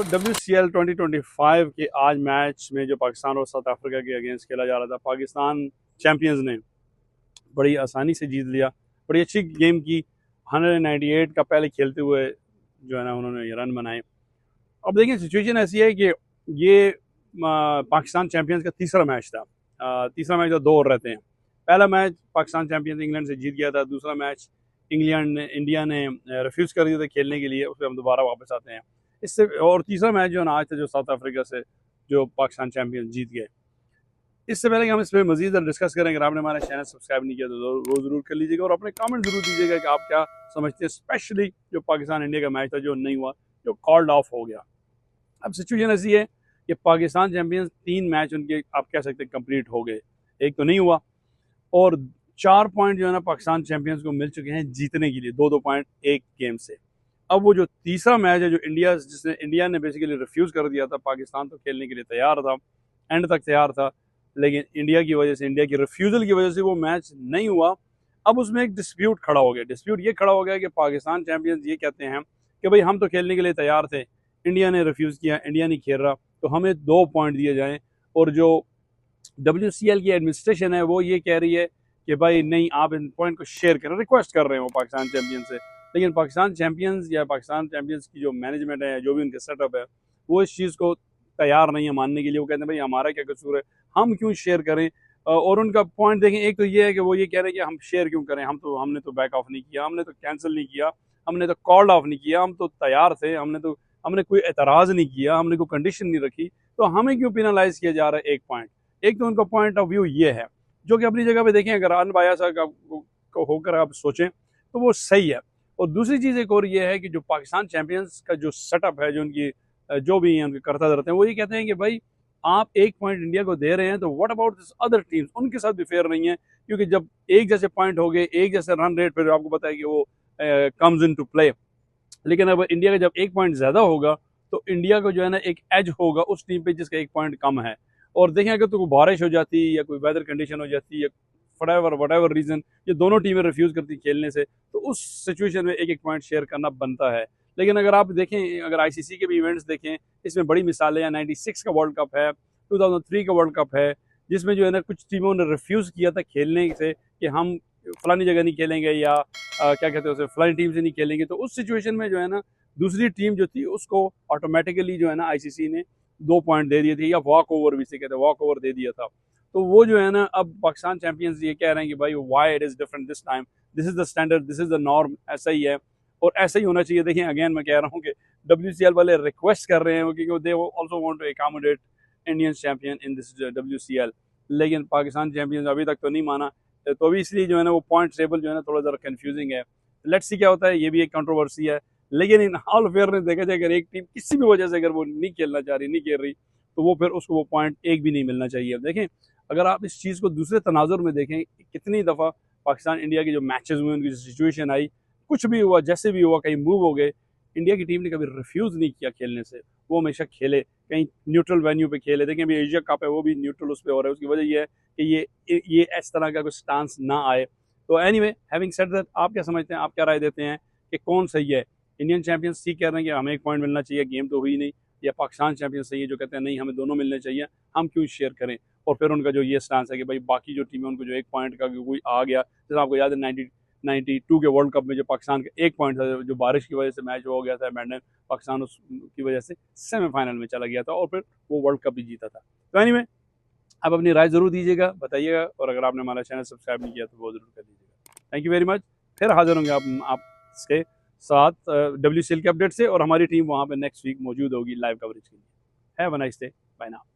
WCL 2025 के आज match में जो पाकिस्तान और साउथ अफ्रीका के अगेंस्ट खेला जा रहा था, पाकिस्तान चैंपियंस ने बड़ी आसानी से जीत लिया। बड़ी अच्छी गेम की, 198 का पहले खेलते हुए जो है ना उन्होंने ये रन बनाए। अब देखिए सिचुएशन ऐसी है कि ये पाकिस्तान चैंपियंस का तीसरा मैच था। तीसरा मैच तो दो और रहते हैं। पहला मैच पाकिस्तान चैंपियंस इंग्लैंड से जीत गया था, दूसरा मैच इंडिया ने रिफ्यूज़ कर दिया था खेलने के लिए, उस पर हम दोबारा वापस आते हैं इससे। और तीसरा मैच जो है ना आज था, जो साउथ अफ्रीका से जो पाकिस्तान चैंपियंस जीत गए। इससे पहले कि हम इस पर मजीद डिस्कस करें, अगर आपने हमारा चैनल सब्सक्राइब नहीं किया तो वो ज़रूर कर लीजिएगा और अपने कमेंट ज़रूर दीजिएगा कि आप क्या समझते हैं, स्पेशली जो पाकिस्तान इंडिया का मैच था जो नहीं हुआ, जो कॉल्ड ऑफ हो गया। अब सिचुएशन ऐसी है कि पाकिस्तान चैंपियंस 3 मैच उनके आप कह सकते हैं कंप्लीट हो गए, एक तो नहीं हुआ, और 4 पॉइंट जो है ना पाकिस्तान चैंपियंस को मिल चुके हैं जीतने के लिए, 2-2 पॉइंट एक गेम से। अब वो जो तीसरा मैच है जो इंडिया ने बेसिकली रिफ्यूज़ कर दिया था, पाकिस्तान तो खेलने के लिए तैयार था, एंड तक तैयार था, लेकिन इंडिया की रिफ्यूज़ल की वजह से वो मैच नहीं हुआ। अब उसमें एक डिस्प्यूट खड़ा हो गया। डिस्प्यूट ये खड़ा हो गया कि पाकिस्तान चैंपियंस ये कहते हैं कि भाई हम तो खेलने के लिए तैयार थे, इंडिया ने रिफ्यूज़ किया, इंडिया नहीं खेल रहा, तो हमें 2 पॉइंट दिए जाएँ। और जो WCL की एडमिनिस्ट्रेशन है वो ये कह रही है कि भाई नहीं, आप इन पॉइंट को शेयर करें, रिक्वेस्ट कर रहे हैं वो पाकिस्तान चैंपियंस से। लेकिन पाकिस्तान चैंपियंस की जो मैनेजमेंट है, जो भी उनके सेटअप है, वो इस चीज़ को तैयार नहीं है मानने के लिए। वो कहते हैं भाई हमारा क्या कसूर है, हम क्यों शेयर करें। और उनका पॉइंट देखें, एक तो ये है कि वो ये कह रहे हैं कि हम शेयर क्यों करें, हमने तो बैक ऑफ नहीं किया, हमने तो कैंसिल नहीं किया, हमने तो कॉल्ड ऑफ नहीं किया, हम तो तैयार थे, हमने कोई एतराज़ नहीं किया, हमने कोई कंडीशन नहीं रखी, तो हमें क्यों पेनलाइज किया जा रहा है 1 पॉइंट। एक तो उनका पॉइंट ऑफ व्यू ये है, जो कि अपनी जगह पे देखें, अगर अनबायस को होकर आप सोचें तो वो सही है। और दूसरी चीज़ एक और ये है कि जो पाकिस्तान चैंपियंस का जो सेटअप है, जो उनकी जो भी हैं उनके करता रहते हैं, वो ये कहते हैं कि भाई आप 1 पॉइंट इंडिया को दे रहे हैं, तो what about this other teams, उनके साथ भी फेयर नहीं है। क्योंकि जब एक जैसे पॉइंट हो गए, एक जैसे रन रेट, फिर आपको पता है कि वो कम्स इन टू प्ले। लेकिन अब इंडिया का जब 1 पॉइंट ज़्यादा होगा तो इंडिया को जो है ना एक एज होगा उस टीम पे जिसका 1 पॉइंट कम है। और देखें अगर तो कोई बारिश हो जाती या कोई वेदर कंडीशन हो जाती या वट एवर रीज़न, ये दोनों टीमें रिफ्यूज़ करती खेलने से, तो उस सिचुएशन में 1-1 पॉइंट शेयर करना बनता है। लेकिन अगर आप देखें, अगर ICC के भी इवेंट्स देखें, इसमें बड़ी मिसालें हैं। 96 का वर्ल्ड कप है, 2003 का वर्ल्ड कप है, जिसमें जो है ना कुछ टीमों ने रिफ्यूज़ किया था खेलने से कि हम फलानी जगह नहीं खेलेंगे, या क्या कहते हैं उसे, फलानी टीम से नहीं खेलेंगे। तो उस सिचुएशन में जो है ना दूसरी टीम जो थी उसको ऑटोमेटिकली जो है ना ICC ने 2 पॉइंट दे दिए थे, या वॉक ओवर भी से कहते हैं, वॉक ओवर दे दिया था। तो वो जो है ना, अब पाकिस्तान चैंपियंस ये कह रहे हैं कि भाई why it is different this time, this is the standard, this is the norm, ऐसा ही है और ऐसा ही होना चाहिए। देखिए अगेन मैं कह रहा हूँ कि WCL वाले रिक्वेस्ट कर रहे हैं क्योंकि they also want to accommodate Indian champion in this WCL, लेकिन पाकिस्तान चैंपियंस अभी तक तो नहीं माना। तो अभी इसलिए जो है ना वो पॉइंट टेबल जो है ना थोड़ा ज़रा कन्फ्यूजिंग है। लेट्स सी क्या होता है, ये भी एक कंट्रोवर्सी है। लेकिन इन ऑल फेयरनेस देखा जाए, अगर एक टीम किसी भी वजह से अगर वो नहीं खेलना चाह रही, नहीं खेल रही, तो वो फिर उसको वो पॉइंट एक भी नहीं मिलना चाहिए। अब देखें, अगर आप इस चीज़ को दूसरे तनाजुर में देखें, कितनी दफ़ा पाकिस्तान इंडिया के जो मैचेस हुए, उनकी जो सिचुएशन आई, कुछ भी हुआ, जैसे भी हुआ, कहीं मूव हो गए, इंडिया की टीम ने कभी रिफ्यूज़ नहीं किया खेलने से। वो हमेशा खेले, कहीं न्यूट्रल वेन्यू पे खेले। देखें अभी एशिया कप है, वो भी न्यूट्रल उस पर हो रहा है। उसकी वजह ये है कि ये इस तरह का कोई स्टांस ना आए। तो एनीवे, हैविंग सेड दैट, आप क्या समझते हैं, आप क्या राय देते हैं कि कौन सही है? इंडियन चैंपियंस ठीक कह रहे हैं कि हमें 1 पॉइंट मिलना चाहिए, गेम तो हुई नहीं, या पाकिस्तान चैंपियंस सही है जो कहते हैं नहीं, हमें दोनों मिलने चाहिए, हम क्यों शेयर करें? और फिर उनका जो ये स्टांस है कि भाई बाकी जो टीमें, उनको जो 1 पॉइंट का कोई आ गया, जैसे आपको याद है 92 के वर्ल्ड कप में जो पाकिस्तान का 1 पॉइंट था, जो बारिश की वजह से मैच हो गया था मैडन, पाकिस्तान उसकी वजह से सेमीफाइनल में चला गया था और फिर वो वर्ल्ड कप भी जीता था। तो एनीवे, आप अपनी राय ज़रूर दीजिएगा, बताइएगा, और अगर आपने हमारा चैनल सब्सक्राइब नहीं किया तो वो ज़रूर कर दीजिएगा। Thank you very much. फिर हाजिर होंगे आपके साथ WCL के अपडेट से, और हमारी टीम वहाँ पे नेक्स्ट वीक मौजूद होगी लाइव कवरेज के लिए। Have a nice day, bye now.